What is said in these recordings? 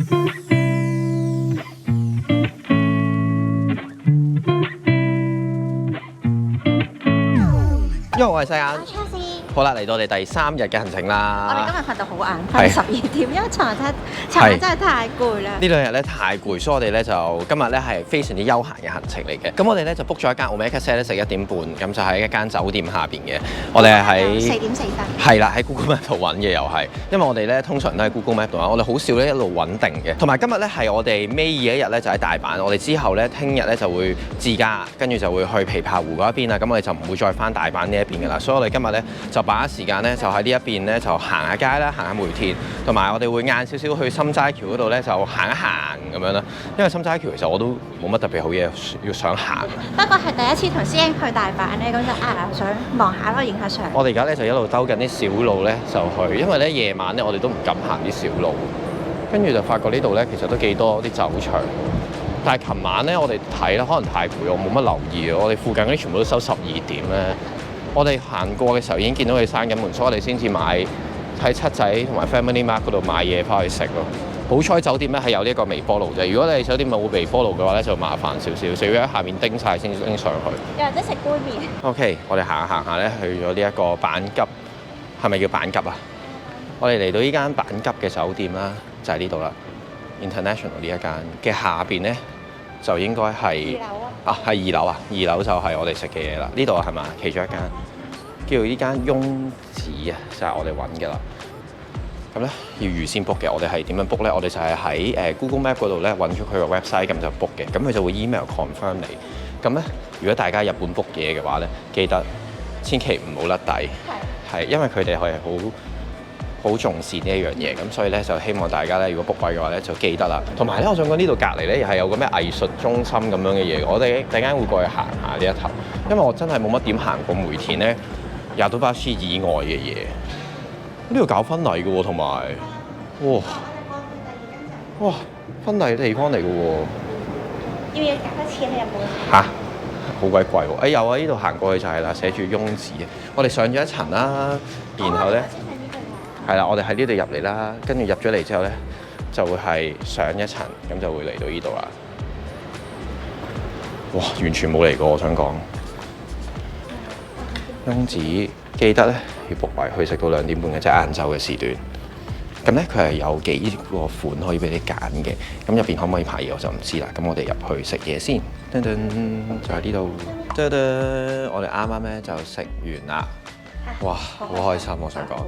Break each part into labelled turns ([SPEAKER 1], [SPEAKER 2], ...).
[SPEAKER 1] 因為我係西眼。好啦，嚟到我哋第3日嘅行程啦。
[SPEAKER 2] 我哋今日瞓到好晏，瞓12點，因為尋日真係太攰啦。
[SPEAKER 1] 呢2日咧太攰，所以我哋咧就今日咧係非常之休閒嘅行程嚟嘅。咁我哋咧就 book 咗一間 Omakase 咧，食1點半，咁就喺一間酒店下邊嘅。我哋係喺
[SPEAKER 2] 4點4分。
[SPEAKER 1] 係啦，喺 Google Map 度揾嘅又係，因為我哋咧通常都喺 Google Map 度啊，我哋好少咧一路穩定嘅。同埋今日咧係我哋尾2一日咧就喺大阪，我哋之後咧聽日咧就會自駕，跟住就會去琵琶湖嗰一邊啦。咁我哋就唔會再翻大阪呢一邊㗎啦。所以我哋今日咧就把握時間咧就喺呢一邊咧就行下街啦，行下梅田，同埋我哋會晏少少去心齋橋嗰度咧就行一行咁樣啦。因為心齋橋其實我都冇乜特別好嘢要想行。
[SPEAKER 2] 不過係第一次同師兄去大阪咧，咁就想望下咯，影下相。
[SPEAKER 1] 我哋而家咧就一路兜緊啲小路咧就去，因為咧夜晚咧我哋都唔敢行啲小路，跟住就發覺呢度咧其實都幾多啲酒場。但係琴晚咧我哋睇啦，可能太攰，我冇乜留意啊。我哋附近嗰啲全部都收12點咧。我哋行過嘅時候已經見到佢閂緊門，所以我哋先至買喺七仔同埋 Family Mart 嗰度買嘢翻去食咯。好彩酒店咧係有呢一個微波爐啫。如果你酒店冇微波爐嘅話咧，就麻煩少少，就要喺下面叮晒先拎上去。
[SPEAKER 2] 又或者食杯麵。
[SPEAKER 1] OK， 我哋行下咧，去咗呢一個阪急，係咪叫阪急啊？我哋嚟到呢間阪急嘅酒店啦，就係呢度啦 ，International 呢一間嘅下邊咧就應該係。啊，係2樓啊！2樓就係我哋食嘅嘢啦。呢度係咪其中一間叫做呢間雍子啊，就係我哋揾嘅啦。咁咧要預先 book 嘅，我哋係點樣 book 咧？我哋就係喺Google Map 嗰度咧揾咗佢個 website，咁就 book 嘅。咁佢就會 email confirm 你。咁咧，如果大家日本 book 嘢嘅話咧，記得千祈唔好甩底。係因為佢哋係好重視呢一樣嘢，咁所以咧就希望大家咧，如果 book 位嘅話咧，就記得啦。同埋咧，我想講呢度隔離咧，又係有個咩藝術中心咁樣嘅嘢，我哋突然間會過去行下呢一頭，因為我真係冇乜點行過梅田咧，Yadobashi以外嘅嘢。呢度搞婚禮嘅喎，同埋哇婚禮地方嚟嘅喎。
[SPEAKER 2] 要唔要加多錢喺日本？
[SPEAKER 1] 嚇！好鬼貴喎！有啊，呢度行過去就係啦，寫住雍子。我哋上咗一層啦，然後咧。係啦，我哋喺呢度入嚟啦，跟住入咗嚟之後咧，就會係上一層，咁就會嚟到呢度啦。哇！完全冇嚟過，我想講。雍子記得咧要 book 位去食到2點半嘅，即係晏晝嘅時段。咁咧佢係有幾個款可以俾你揀嘅，咁入邊可唔可以排嘢我就唔知啦。咁我哋入去食嘢先，噔噔就喺呢度，噔噔我哋啱啱咧就食完啦。哇！好開心，我想講。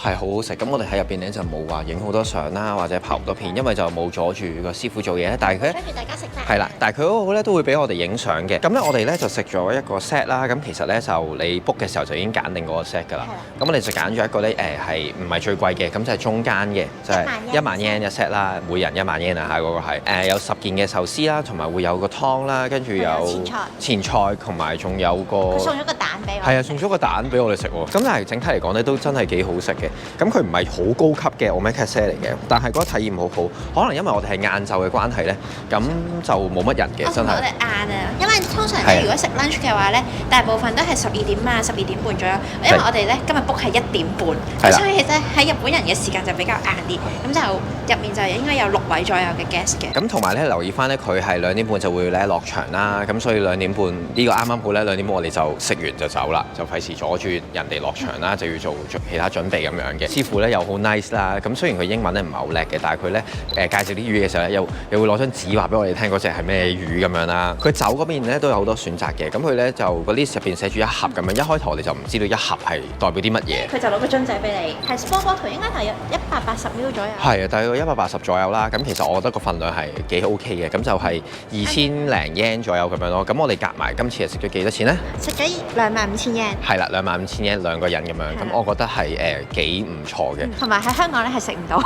[SPEAKER 1] 係好好食，咁我哋喺入邊咧就冇話影好多相啦，或者拍好多片，因為就冇阻住個師傅做嘢。但係佢
[SPEAKER 2] 跟住大家食飯。
[SPEAKER 1] 係啦，但係佢嗰個咧都會俾我哋影相嘅。咁咧我哋咧就食咗一個 set 啦。咁其實咧就你 book 嘅時候就已經揀定嗰個 set 㗎啦。咁我哋就揀咗一個咧係唔係最貴嘅，咁就係中間嘅，就係1萬 yen 一 set 啦，每人1萬 yen 啊嚇，嗰個係有10件嘅壽司啦，同埋會有個湯啦，跟住有前菜，同埋仲有個
[SPEAKER 2] 佢送咗個蛋俾我。
[SPEAKER 1] 係啊，送咗個蛋俾我哋食喎。咁但係整體嚟講咧都真係幾好食嘅。咁佢唔係好高級嘅 Omakase 嚟嘅，但係嗰個體驗好好。可能因為我哋係晏晝嘅關係咧，咁就冇乜人嘅，真係。
[SPEAKER 2] 我哋晏啊，因為通常咧，如果食 lunch 嘅話咧，大部分都係12點啊、12點半左右。因為我哋咧今日 book 係1點半，所以其實喺日本人嘅時間就比較晏啲。咁就入面就應該有6位左右嘅 guest 嘅。
[SPEAKER 1] 咁同埋咧留意翻咧，佢係2點半就會咧落場啦。咁所以2點半呢個啱啱好咧，2點半我哋就食完就走啦，就費事阻住人哋落場啦，就要做其他準備咁樣嘅。師傅咧又好 nice 啦，咁雖然佢英文咧唔係好叻嘅，但係佢咧介紹啲魚嘅時候咧，又會攞張紙話俾我哋聽嗰隻係咩魚咁樣啦。佢酒嗰邊咧都有好多選擇嘅，咁佢咧就個 list 入邊寫住1盒咁樣，一開頭我哋就唔知道1盒係代表啲乜嘢。
[SPEAKER 2] 佢就攞個樽仔俾你，係 small bottle 應該大約180ml 左右。
[SPEAKER 1] 係啊，大約180左右啦。咁其實我覺得個份量係幾 OK 嘅，咁就係2000零 yen 左右咁樣咯。咁我哋夾埋今次係食咗幾多錢咧？
[SPEAKER 2] 食咗25000 yen。係
[SPEAKER 1] 啦，25000 yen 2個人咁樣，咁我覺得係幾唔錯嘅。
[SPEAKER 2] 同埋喺香港咧係食唔到，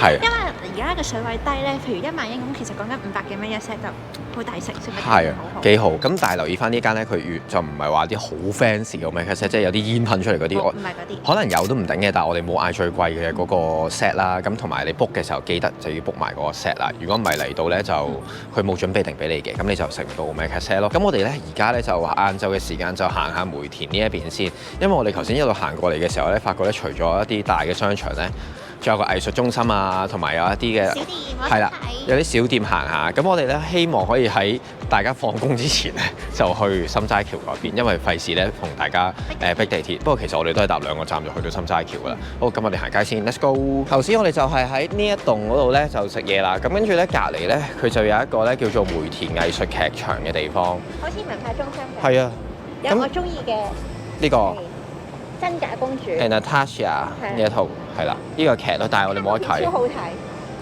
[SPEAKER 1] 係
[SPEAKER 2] 因為而家個水位低咧，譬如1萬英咁，其實講緊500幾蚊一 set 就好抵食，食得
[SPEAKER 1] 係啊，幾好。咁但係留意翻呢間咧，佢就唔係話啲好 fancy 嘅 Omakase，即係有啲煙噴出嚟嗰啲，
[SPEAKER 2] 唔係嗰啲，
[SPEAKER 1] 可能有都唔定嘅。但係我哋冇嗌最貴嘅嗰個 set 啦。咁同埋你 book 嘅時候記得就要 book 埋嗰個 set 啦。如果唔係嚟到咧就佢冇準備定俾你嘅，咁你就食唔到 Omakase 咯。咁我哋咧而家咧就晏晝嘅時間就行下梅田呢一邊先，因為我哋頭先一路行過嚟嘅時候咧，發覺咧除咗一啲大嘅商場咧，仲有個藝術中心啊，同埋有一啲嘅係啦，有啲小店行下。咁我哋咧希望可以喺大家放工之前咧就去心齋橋嗰邊，因為費事咧同大家逼地鐵。不過其實我哋都係搭2個站就去到心齋橋噶啦。好，咁我哋行街先 ，Let's go。頭先我哋就係喺呢一棟嗰度咧就食嘢啦。咁跟住咧隔離咧佢就有一個咧叫做梅田藝術劇場嘅地方。
[SPEAKER 2] 好似文化中心咁。
[SPEAKER 1] 係啊。
[SPEAKER 2] 有我中意嘅
[SPEAKER 1] 呢個
[SPEAKER 2] 真假公主。
[SPEAKER 1] Anastasia 呢一套係啦，呢個劇咯，但係我哋冇得睇。
[SPEAKER 2] 超好睇。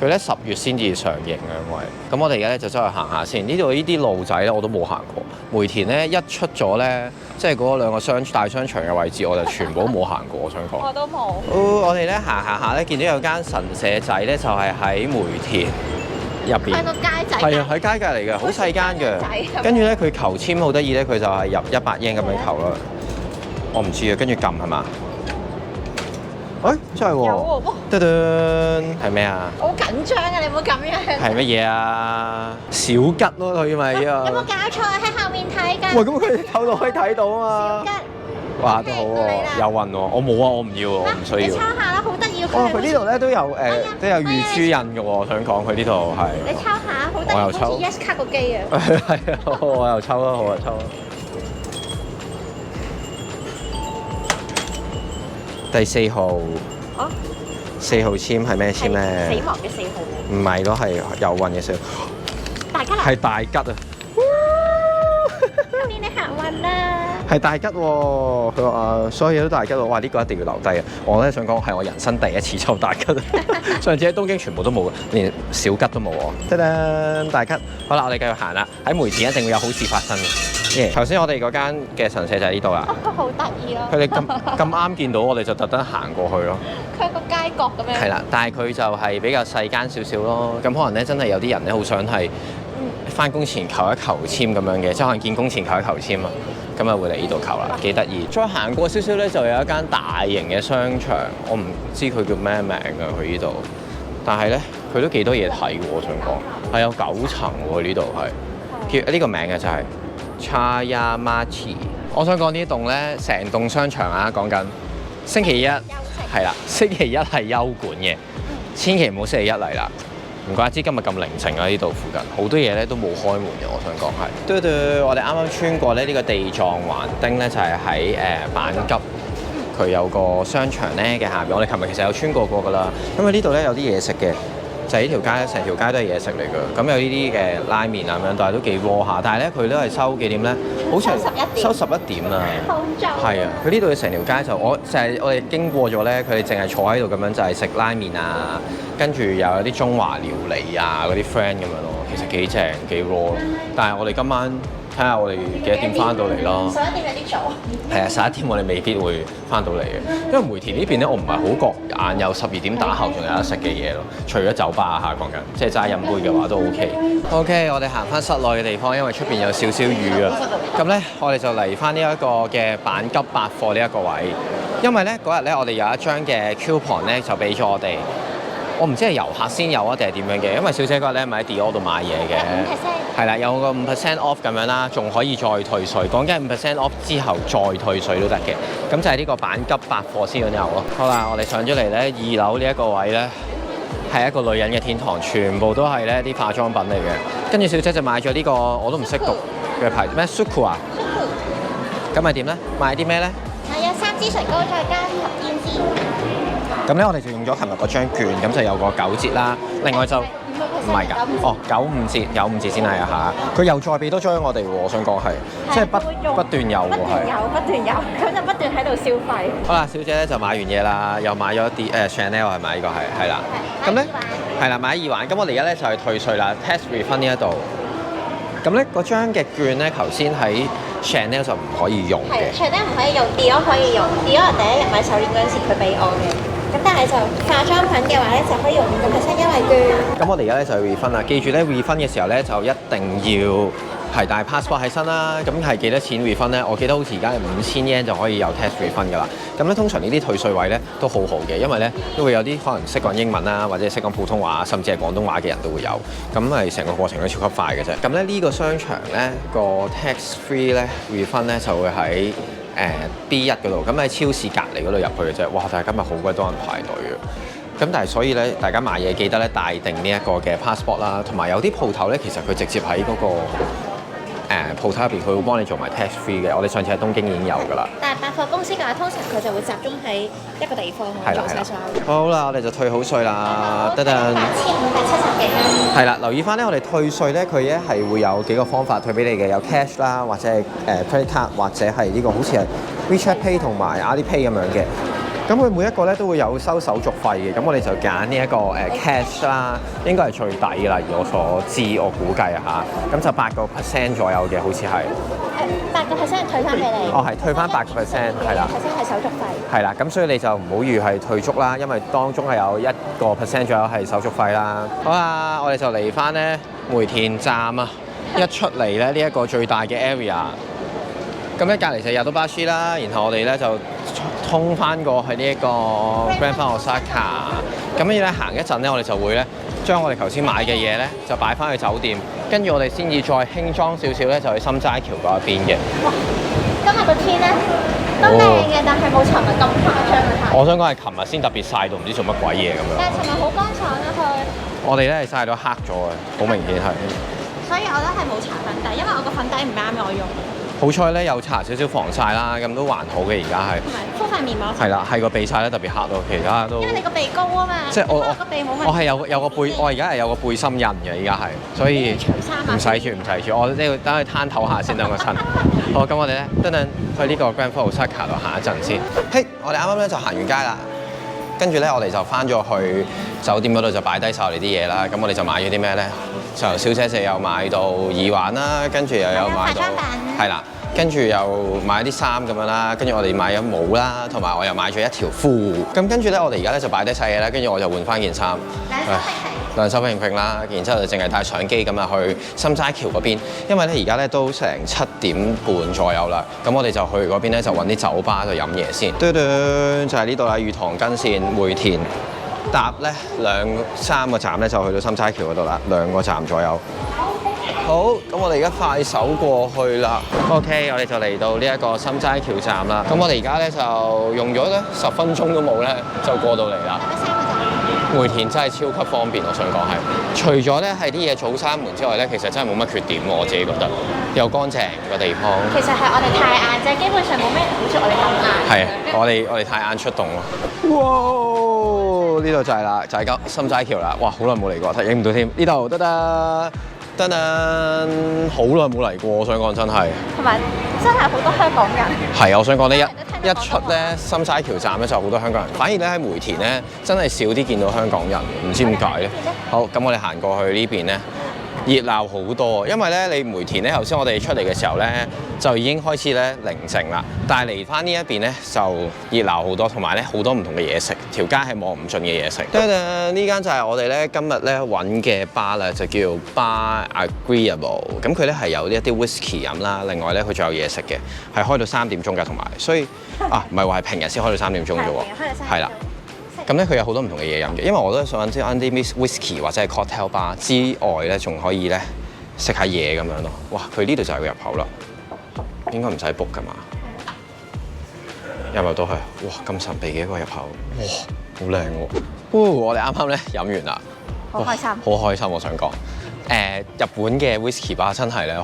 [SPEAKER 1] 佢咧10月先至上映嘅，因為咁我哋而家咧就走去行下先。呢度呢啲路仔咧我都冇行過。梅田咧一出咗咧，即係嗰2個大商場嘅位置，我就全部都冇行過。我想講。
[SPEAKER 2] 我都冇。
[SPEAKER 1] 我哋咧行下咧，見到有間神社仔咧，就係喺梅田入邊。
[SPEAKER 2] 係個街仔。
[SPEAKER 1] 係啊，喺街隔離嘅，好細間嘅。跟住咧，佢求籤好得意咧，佢就係入100英咁樣求啦。我唔知啊，跟住撳係嘛？真係喎！
[SPEAKER 2] 有喎，
[SPEAKER 1] 噔噔，係咩啊？
[SPEAKER 2] 好緊張啊！你唔好咁樣。
[SPEAKER 1] 係乜嘢啊？小吉咯，佢咪啊！
[SPEAKER 2] 有冇搞錯啊？喺後面睇㗎。
[SPEAKER 1] 喂，咁佢透到可以睇到啊嘛！
[SPEAKER 2] 小吉。
[SPEAKER 1] 哇，都好喎，有運喎！我冇啊，我唔要喎，我唔需要。
[SPEAKER 2] 你抄下啦，好得意。
[SPEAKER 1] 佢呢度咧都有都有預珠印嘅喎，我想講佢呢度係。
[SPEAKER 2] 你抄下，好得意，好似 Yes 卡個機啊！
[SPEAKER 1] 係啊，我又抽啦，好啊，抽啦。第4號。4號籤係咩籤咧？
[SPEAKER 2] 死亡嘅4號。
[SPEAKER 1] 唔係咯，係有運嘅4號。
[SPEAKER 2] 大吉啦！
[SPEAKER 1] 係大吉啊！
[SPEAKER 2] 今年你行運啦！
[SPEAKER 1] 係大吉喎，佢話所有嘢都大吉喎，哇！呢個一定要留低啊！我咧想講係我人生第一次抽大吉，上次喺東京全部都冇，連小吉都冇喎。噔噔，大吉！好啦，我哋繼續行啦。喺梅田一定會有好事發生嘅。頭先我哋嗰間嘅神社就喺呢度啦。
[SPEAKER 2] 好得意咯！
[SPEAKER 1] 佢哋咁啱見到我哋就特登行過去咯。
[SPEAKER 2] 佢係個街角咁樣。係
[SPEAKER 1] 啦，但係佢就係比較細間少少咯。咁可能咧真係有啲人咧好想係翻工前求一求籤咁樣嘅，即係可能見工前求一求籤啊。咁啊會嚟呢度求啦，幾得意。再行過少少咧，就有一間大型嘅商場，我唔知佢叫咩名㗎，佢呢度。但係咧，佢都幾多嘢睇喎，我想講。係有9層喎，呢度係。叫呢個名嘅就係 Chayamachi。我想講呢棟咧，成棟商場啊，講緊星期一係啦，星期一係休館嘅，千祈唔好星期一嚟啦。唔怪之今日咁寧靜啊！呢度附近好多嘢咧都冇開門嘅，我想講係。對對，我哋啱啱穿過咧呢個地藏橫丁咧，就係喺阪急，佢有個商場咧嘅下邊。我哋琴日其實有穿過㗎啦。因為呢度咧有啲嘢食嘅，就係呢條街，成條街都係嘢食嚟㗎。咁有呢啲嘅拉麵啊咁樣，但係都幾窩下。但係咧佢都係收幾點咧？好似收11點啊！係啊，佢呢度成條街就我哋經過咗咧，佢哋淨係坐喺度咁樣就係食拉麵啊。跟住又有啲中華料理啊，嗰啲 friend 咁樣咯，其實幾正幾 raw。但係我哋今晚睇下我哋幾多點翻到嚟咯。11點有啲早。係啊，11點我哋未必會翻到嚟嘅，因為梅田呢邊咧，我唔係好覺眼有12點打後仲有得食嘅嘢咯。除咗酒吧嚇講緊，即係齋飲杯嘅話都 OK。OK， 我哋行翻室內嘅地方，因為出邊有少少雨啊。咁咧，我哋就嚟翻呢一個嘅阪急百貨呢一個位，因為咧嗰日咧我哋有一張嘅 coupon 咧就俾咗我哋。我唔知係遊客先有啊，定係點樣嘅？因為小姐嗰日咧咪喺 Dior 度買嘢嘅，係啦，有個5% off 咁樣啦，仲可以再退稅。講緊5% off 之後再退稅都得嘅。咁就係呢個阪急百貨先有咯。好啦，我哋上咗嚟咧2樓呢一個位咧，係一個女人嘅天堂，全部都係咧啲化妝品嚟嘅。跟住小姐就買咗呢個我都唔識讀嘅牌子咩 Suku 啊？咁係點咧？買啲咩咧？
[SPEAKER 2] 係啊，3支唇膏再加10胭脂。
[SPEAKER 1] 咁咧，我哋就用咗琴日嗰張券，咁就有個9折啦。另外就唔係㗎，哦95折先係啊嚇。佢又再俾多張我哋喎，我想講係，即係不斷有喎係。
[SPEAKER 2] 不斷有，咁就不斷喺度消費。
[SPEAKER 1] 好啦，小姐咧就買完嘢啦，又買咗啲Chanel 係咪？呢個係啦。咁咧係啦，買耳環。咁我哋而家咧就係退稅啦 ，tax refund 呢一度。咁咧嗰張嘅券咧，頭先喺 Chanel 就唔可以用嘅。
[SPEAKER 2] Chanel 唔可以用 Dior 可以用 Dior 第一日買手鏈嗰陣時佢俾我嘅。咁但係就化妝品嘅話咧，就可以用5%優惠券。咁
[SPEAKER 1] 我哋而家咧就 refund 啦，記住咧 refund 嘅時候咧就一定要係帶 passport 喺身啦。咁係幾多錢 refund 咧？我記得好似而家係5000 yen 就可以有 tax refund 噶啦。咁咧通常呢啲退稅位咧都好好嘅，因為咧都會有啲可能識講英文啦，或者識講普通話，甚至係廣東話嘅人都會有。咁係成個過程都超級快嘅啫。咁咧呢個商場咧個 tax free 咧 refund 咧就會喺B1嗰度，咁喺超市隔離嗰度入去嘅啫。哇！但係今日好鬼多人排隊啊！咁但係所以咧，大家買嘢記得咧帶定呢一個嘅 passport 啦，同埋有啲鋪頭咧，其實佢直接喺嗰個鋪頭入邊，佢會幫你做埋 tax free 嘅。我哋上次喺東京已經有㗎啦。
[SPEAKER 2] 但係百貨公司嘅話，通常佢就會集中喺一個地方做晒所有。
[SPEAKER 1] 好啦，我哋就退好稅啦，得。
[SPEAKER 2] 8570幾蚊。
[SPEAKER 1] 係啦，留意翻咧，我哋退稅咧，佢咧係會有幾個方法退俾你嘅，有 cash 啦，或者係credit card，或者係呢個好似係 WeChat Pay 同埋 Alipay 咁樣嘅。咁佢每一個咧都會有收手續費嘅，咁我哋就揀呢一個cash 啦，應該係最抵㗎啦，以我所知，我估計啊嚇，咁就8% 左右嘅，好似係。
[SPEAKER 2] 8% 退翻俾你。
[SPEAKER 1] 哦，係退翻8%，係啦。
[SPEAKER 2] 8%係手續費。
[SPEAKER 1] 係啦，咁所以你就唔好預係退足啦，因為當中係有1% 左右係手續費啦。好啦，我哋就嚟翻咧梅田站啊，一出嚟咧呢一個最大嘅 area。咁咧隔離就Yodobashi巴士啦，然後我哋咧就通翻過去呢一個 Grand Park Osaka。咁跟住咧行一陣咧，我哋就會咧將我哋頭先買嘅嘢咧就擺翻去酒店，跟住我哋先至再輕裝少少咧就去心齋橋嗰一邊嘅。
[SPEAKER 2] 哇！今日個天咧都靚嘅，但係冇尋日咁誇張嘅太陽。
[SPEAKER 1] 我想講係琴日先特別曬到唔知做乜鬼嘢咁樣。
[SPEAKER 2] 但係尋日好乾爽啊佢。
[SPEAKER 1] 我哋咧係曬到黑咗嘅，好明顯係。
[SPEAKER 2] 所以我都係冇搽粉底，因為我個粉底唔啱我用。
[SPEAKER 1] 好彩咧，有搽少少防曬啦，咁都還好嘅而家係。
[SPEAKER 2] 同埋敷塊面膜。係
[SPEAKER 1] 啦，係個鼻曬得特別黑咯，其他都。
[SPEAKER 2] 因為你個鼻高啊嘛。
[SPEAKER 1] 即係我
[SPEAKER 2] 個鼻冇乜。
[SPEAKER 1] 我係有個背，我而家係有個背心印嘅，而家係，所以唔使住，我呢度等佢攤唞下先，等個身。好，咁我哋咧等去呢個 Grand Park Osaka 度行一陣先。嘿，我哋啱啱咧就行完街啦，跟住咧我哋就翻咗去酒店嗰度就擺低晒我哋啲嘢啦。咁我哋就買咗啲咩咧？就小姐姐有買到耳環啦，跟住又有買到係啦，跟住又買啲衫咁樣啦，跟住我哋買咗帽啦，同埋我又買咗一條褲。咁跟住咧，我哋而家咧就擺低晒嘢啦，跟住我就換翻件衫，兩手平平啦，然之後就淨係帶相機咁啊去心齋橋嗰邊，因為咧而家咧都成7點半左右啦，咁我哋就去嗰邊咧就揾啲酒吧度飲嘢先。就係呢度啦，御堂筋線梅田。搭咧2-3個站咧就去到心齋橋嗰度啦，2個站左右。好，咁我哋而家快手過去啦。OK，我哋就嚟到呢一個心齋橋站啦。咁我哋而家咧就用咗咧10分鐘都冇咧，就過到嚟啦。梅田真係超級方便，我想講係。除咗咧係啲嘢早閂門之外咧，其實真係冇乜缺點喎，我自己覺得。又乾淨個地方。其實係我哋太晏啫，基本上冇咩人好似我哋咁晏。係，我哋太晏出動咯。哇！呢度就係啦，就係心齋橋啦。哇，好耐冇嚟過，睇影唔到添。呢度得得。好耐冇嚟過，我想講真係。同埋真係好多香港人。係啊，我想講呢一出咧心齋橋站咧就好多香港人，反而咧喺梅田咧真係少啲見到香港人，唔知點解咧。好，咁我哋行過去呢邊咧。熱鬧好多，因為咧你梅田咧頭先我哋出嚟嘅時候咧就已經開始咧寧靜啦，但係嚟翻呢一邊咧就熱鬧好多，同埋咧好多唔同嘅嘢食，條街係望唔盡嘅嘢食。呢間就係我哋咧今日咧揾嘅 bar 啦，就叫 Bar Agreeable。咁佢咧係有一啲 whisky 飲啦，另外咧佢仲有嘢食嘅，係開到3點鐘㗎，同埋所以唔係話係平日先開到3點鐘啫喎，係啦。咁咧佢有好多唔同嘅嘢飲嘅，因為我都想知啲 whisky 或者係 cocktail bar 之外咧，仲可以咧食下嘢咁樣咯。哇！佢呢度就係個入口啦，應該唔使 book 㗎嘛。入到去，哇！咁神秘嘅一個入口，哇！好靚喎。我哋啱啱咧飲完啦，好開心，好開心我想講。日本嘅 whisky bar 真係咧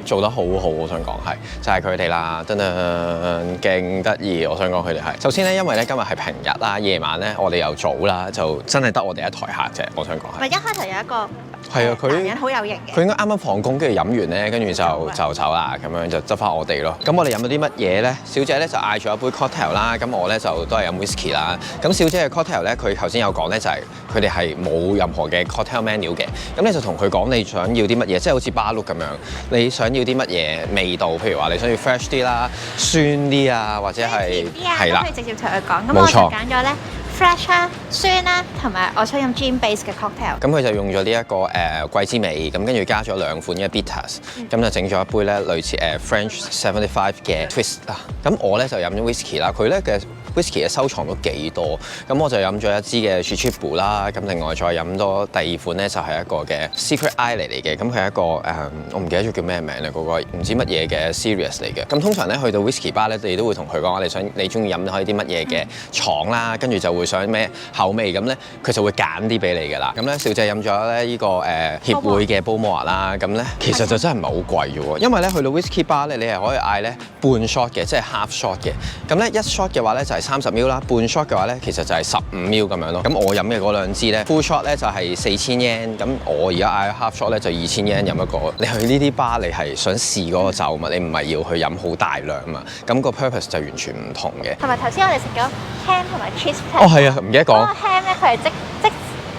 [SPEAKER 1] 做得好好，我想講係就係佢哋啦，勁得意，我想講佢哋係。首先咧，因為咧今日係平日啦，夜晚咧我哋又早啦，就真係得我哋一台客啫，我想講係。咪一開頭有一個係啊，男人好有型嘅。佢應該啱啱放工，跟住飲完咧，跟住就走啦，咁樣就執翻我哋咯。咁我哋飲咗啲乜嘢咧？小姐咧就嗌咗一杯 cocktail 啦，咁我咧就都係飲 whisky 啦。咁小姐嘅 cocktail 咧，佢頭先有講咧就係佢哋係冇任何嘅 cocktail menu 嘅。咁你就同佢講你想要啲乜嘢，即係好似 bar look 咁樣，你想要啲乜嘢味道？譬如話你想要 fresh 啲啦、酸啲啊，或者係係啦，可以直接同佢講。咁我就揀咗咧 fresh 啦、酸啦，同埋我想飲 gin base 嘅 cocktail。咁佢就用咗呢一個桂枝味，咁跟住加咗2款嘅 bitters，咁就整咗一杯咧類似French 75嘅 twist 啦。咁我咧就飲咗 whisky 啦，佢咧嘅 whisky 嘅收藏都幾多，咁我就飲咗一支嘅 Chichibu 啦，咁另外再飲多第2款咧就係一個嘅 Secret Island 嚟嘅，咁佢係一個我唔記得咗叫咩名啦，嗰個唔知乜嘢嘅 series 嚟嘅。咁通常咧去到 whisky bar 咧，你都會同佢講你中意飲開啲乜嘢嘅廠啦，跟住就會想咩口味咁咧，佢就會揀啲俾你㗎啦。咁咧，小姐飲咗咧呢個協會嘅 Bowmore 啦，咁咧其實就真係唔係好貴嘅喎，因為咧去到 whisky bar 咧，你係可以嗌咧半 shot 嘅，即係 half shot 嘅。咁咧一 shot 嘅話咧就係30ml啦，半 shot 嘅話咧其實就係15ml咁樣咯。咁我飲嘅嗰兩支咧 full shot 咧就係4000 yen，咁我而家嗌 half shot 咧就2000 yen 飲一個。你去呢啲 bar 你係想試嗰個酒嘛，你唔係要去飲好大量嘛，咁個 purpose 就完全唔同嘅。
[SPEAKER 2] 同埋頭先我哋食咗 ham 同埋 cheese patty。
[SPEAKER 1] 哦，係啊，唔記得講。
[SPEAKER 2] 嗰個 ham 咧，佢係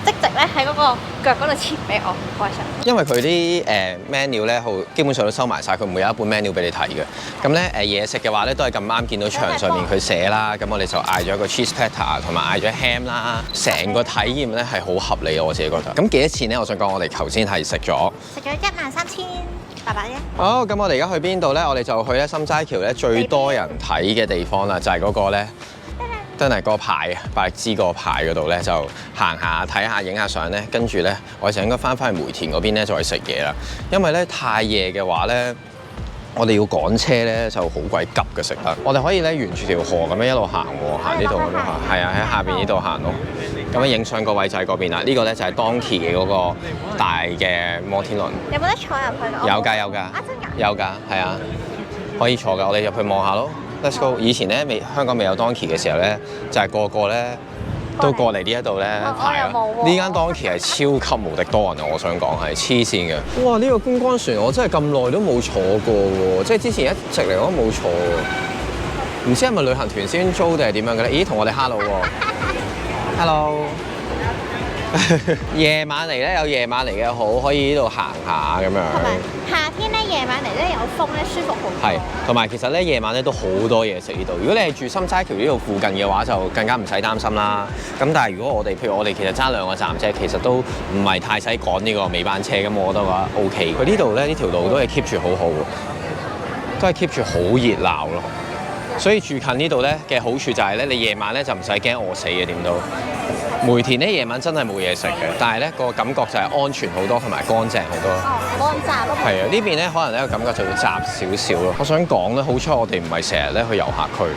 [SPEAKER 2] 即直咧喺嗰個腳嗰度切俾我，唔該晒。
[SPEAKER 1] 因為佢啲menu 咧，基本上都收埋晒，佢唔會有一本 menu 俾你睇嘅。咁咧嘢食嘅話咧，都係咁啱見到牆上面佢寫啦，咁我哋就嗌咗個 cheese patty 同埋嗌咗 ham 啦，成個體驗咧係好合理我自己覺得。咁幾多錢咧？我想講，我哋頭先係食咗
[SPEAKER 2] 13800 啫。
[SPEAKER 1] 好，咁我哋而家去邊度咧？我哋就去咧心齋橋咧最多人睇嘅地方啦，就係嗰個咧。真係個牌，百力滋個牌嗰度咧，就行下睇下影下相咧，跟住咧我哋就應該翻去梅田嗰邊咧再食嘢啦。因為咧太夜嘅話咧，我哋要趕車咧就好鬼急嘅食得。我哋可以咧沿住條河咁樣一路行喎，行呢度咁樣行，係啊，喺下邊呢度行咯。咁樣影相個位就喺嗰邊啦。呢個咧就係 Donkey 嘅嗰個大嘅摩天輪。
[SPEAKER 2] 有冇得坐入去㗎？
[SPEAKER 1] 有㗎。
[SPEAKER 2] 真㗎？
[SPEAKER 1] 有㗎，係啊，可以坐㗎。我哋入去望下咯。Let's go！以前咧香港未有 Donkey 嘅時候咧，就係個個咧都過嚟呢一度咧排咯。呢間 Donkey 係超級無敵多人啊！我想講係黐線嘅。哇！呢個觀光船我真係咁耐都冇坐過喎，即係之前一直嚟我都冇坐喎。唔知係咪旅行團先租定係點樣嘅咧？咦，同我哋 hello 喎，hello。夜晚嚟咧有夜晚嚟嘅好，可以呢度行下咁樣。
[SPEAKER 2] 同埋夏天咧夜晚嚟咧有風咧舒服好多。
[SPEAKER 1] 係，同埋其實咧夜晚咧都好多嘢食呢度。如果你係住心齋橋呢度附近嘅話，就更加唔使擔心啦。咁但係如果譬如我哋其實爭2個站啫，其實都唔係太使趕呢個尾班車，咁我覺得話 OK。佢呢度咧呢條路都係 keep 住好好喎，都係 keep 住好熱鬧咯。所以住近呢度咧嘅好處就係咧，你夜晚咧就唔使驚餓死嘅點都。梅田咧夜晚真係冇嘢食嘅，但係咧個感覺就係安全好多同埋乾淨好多。
[SPEAKER 2] 哦，冇咁雜咯。
[SPEAKER 1] 係啊，呢邊咧可能咧個感覺就會雜少少咯。我想講咧，好彩我哋唔係成日咧去遊客區，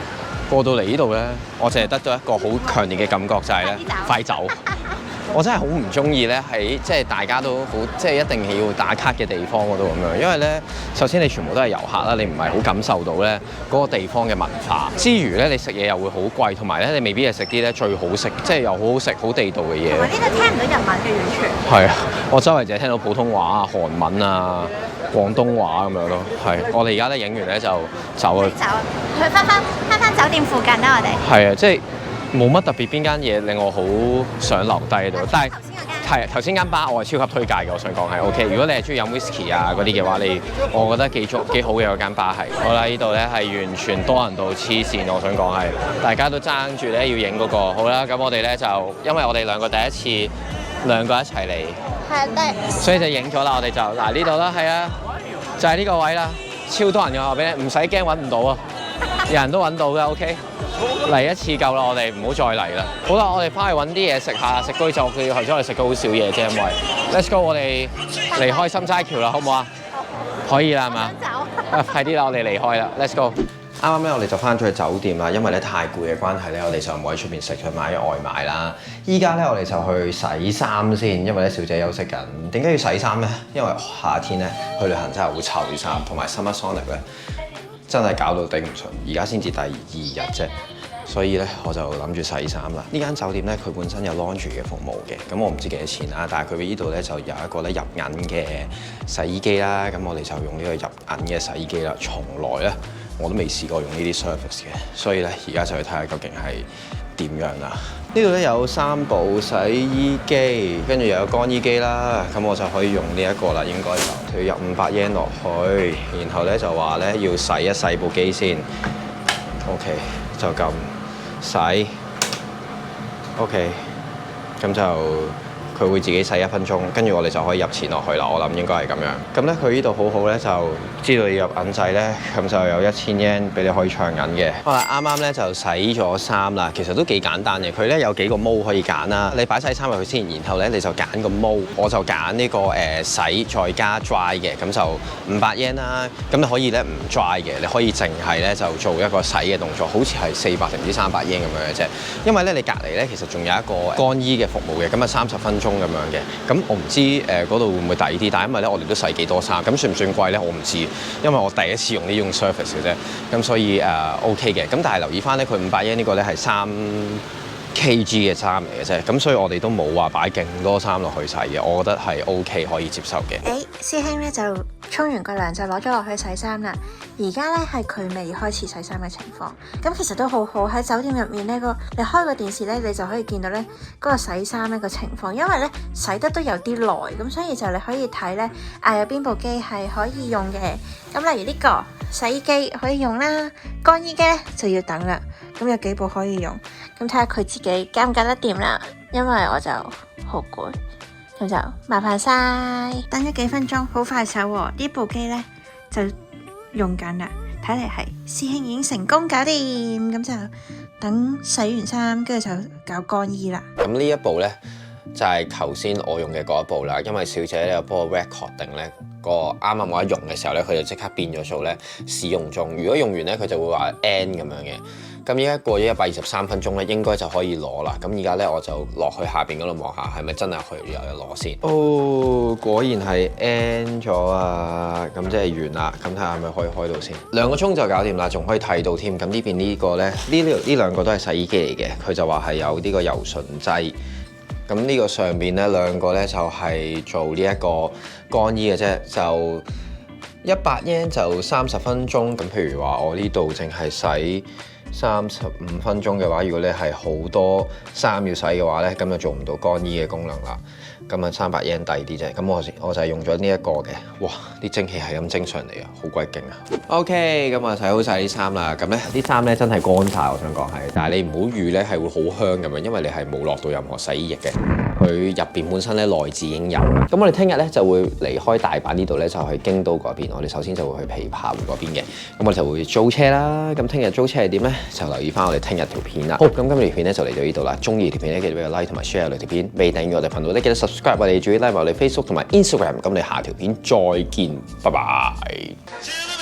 [SPEAKER 1] 過到嚟呢度咧，我淨係得到一個好強烈嘅感覺就係咧快走。我真係好唔中意咧喺即係大家都好即係一定要打卡嘅地方嗰度咁樣，因為咧首先你全部都係遊客啦，你唔係好感受到咧嗰個地方嘅文化。之餘咧你食嘢又會好貴，同埋咧你未必係食啲咧最好食，即係又好好食好地道嘅嘢。
[SPEAKER 2] 同埋呢度聽唔到日文嘅完全。
[SPEAKER 1] 係啊，我周圍淨係聽到普通話啊、韓文啊、廣東話咁樣咯。係，我哋而家咧影完咧就走啊。
[SPEAKER 2] 走啊！去翻酒店附近啦，我哋。
[SPEAKER 1] 係啊，即係。冇乜特別邊間嘢令我好想留低喺度，但係係頭先間吧我係超級推介嘅，我想講係 OK。如果你係中意飲 whisky 啊嗰啲嘅話，我覺得幾好嘅嗰間吧係。好啦，呢度咧係完全多人到黐線，我想講係大家都爭住咧要影嗰個。好啦，咁我哋咧就因為我哋兩個第一次兩個一齊嚟，
[SPEAKER 2] 係
[SPEAKER 1] 所以就影咗啦。我哋就嗱呢度啦，係啊，就係呢個位啦，超多人嘅話俾你，唔使驚揾唔到啊，有人都揾到嘅 OK。嚟一次夠啦，我哋唔好再嚟啦。好啦，我哋翻去揾啲嘢食下，食居酒屋。頭先我哋食咗好少嘢啫，因為 Let's go， 我哋離開心齋橋啦，好唔好啊？可以啦，係嘛？走。快啲啦，我哋離開啦 ，Let's go。啱啱咧，我哋就翻咗去酒店啦，因為咧太攰嘅關係咧，我哋就唔喺出邊食，去買咗外賣啦。依家咧，我哋就去洗衫先，因為咧小姐休息緊。點解要洗衫咧？因為夏天咧去旅行真係會臭啲衫，同埋 Summer Sonic 咧。真係搞到頂唔順，而家先至第2日啫，所以咧我就諗住洗衫啦。呢間酒店咧佢本身有 laundry 嘅服務嘅，咁我唔知幾多錢啦，但係佢呢度咧就有一個咧入銀嘅洗衣機啦，咁我哋就用呢個入銀嘅洗衣機啦。從來咧我都未試過用呢啲 service 嘅，所以咧而家就去睇下究竟係點樣啦。呢度咧有3部洗衣機，跟住又有乾衣機啦，咁我就可以用呢一個啦，應該就要入500 yen 落去，然後咧就話咧要洗一洗部機先 ，OK 就咁洗 ，OK 咁就佢會自己洗1分鐘，跟住我哋就可以入錢落去啦。我諗應該係咁樣。咁咧佢呢度好好咧，就知道你入銀仔咧，咁就有1000 yen 俾你可以唱銀嘅。好啦，啱啱咧就洗咗衫啦，其實都幾簡單嘅。佢咧有幾個毛可以揀啦，你擺晒衫入去先，然後咧你就揀個毛，我就揀呢個洗再加 dry 嘅，咁就500 yen 啦。咁你可以咧唔 dry 嘅，你可以淨係咧就做一個洗嘅動作，好似係400定唔知300 yen 咁樣嘅啫。因為咧你隔離咧其實仲有一個乾衣嘅服務嘅，咁啊30分鐘咁樣嘅。咁我唔知嗰度會唔會抵啲，但係因為咧我哋都洗幾多衫，咁算唔算貴咧？我唔知，因為我第一次用呢種 service 嘅啫，咁所以OK 嘅。咁但係留意翻咧，佢500 yen呢個咧係3 kg 嘅衫嚟嘅啫，咁所以我哋都冇話擺勁多衫落去洗嘅，我覺得係 OK 可以接受嘅。
[SPEAKER 2] 師兄咧就沖完個涼就攞咗落去洗衫啦。而家咧係佢未開始洗衫嘅情況，咁其實都好好。喺酒店入面咧，你開個電視咧，你就可以見到咧嗰個洗衫咧個情況，因為咧洗得都有啲耐，咁所以就你可以睇咧有邊部機係可以用嘅。咁例如呢個洗衣機可以用啦，乾衣機咧就要等啦。咁有幾部可以用，咁睇下佢自己揀唔揀得掂啦。因為我就好攰，咁就麻煩晒。等咗幾分鐘，好快手喎。呢部機咧就用緊啦，睇嚟係師兄已經成功搞掂，咁就等洗完衫，跟住就搞乾衣啦。
[SPEAKER 1] 咁呢一步咧就係頭先我用嘅嗰一步啦，因為小姐咧有幫我 record 定咧個啱啱我一用嘅時候咧，佢就即刻變咗做咧使用中。如果用完咧，佢就會話 end 咁樣嘅。咁而家過咗123分鐘咧，應該就可以攞啦。咁而家咧我就落去下邊嗰度望下，係咪真係可以有得攞先？哦，果然係 end 咗啊！咁即係完啦。咁睇下係咪可以開到先？2個鐘就搞掂啦，仲可以睇到添。咁呢邊呢個咧，呢兩個都係洗衣機嚟嘅。佢就話係有呢個柔順劑。咁呢個上邊咧兩個咧就係做呢一個乾衣嘅啫，就100 yen 就30分鐘。咁譬如話我呢度淨係洗35分鐘嘅話，如果你係好多衫要洗嘅話咧，咁就做唔到乾衣嘅功能啦。咁啊300 yen 抵啲啫。咁我就係用咗呢一個嘅。哇！啲蒸氣係咁蒸上嚟啊，好鬼勁啊。OK，咁啊洗好晒啲衫啦。咁咧啲衫咧真係乾晒，我想講係。但係你唔好預咧係會好香咁樣，因為你係冇落到任何洗衣液嘅。佢入邊本身咧內置已經有。咁我哋聽日咧就會離開大阪呢度咧，就去京都嗰邊。我哋首先就會去琵琶湖嗰邊嘅。咁我哋就會租車啦。咁聽日租車係點咧？就留意翻我哋聽日條片啦。好，咁今日條片咧就嚟到呢度啦。中意條片咧記得俾個 like 同埋 share 我哋條片。未訂閱我哋頻道咧記得 subscribe 我哋，注意 like 埋我哋 Facebook 同埋 Instagram。咁我哋下條片再見，拜拜。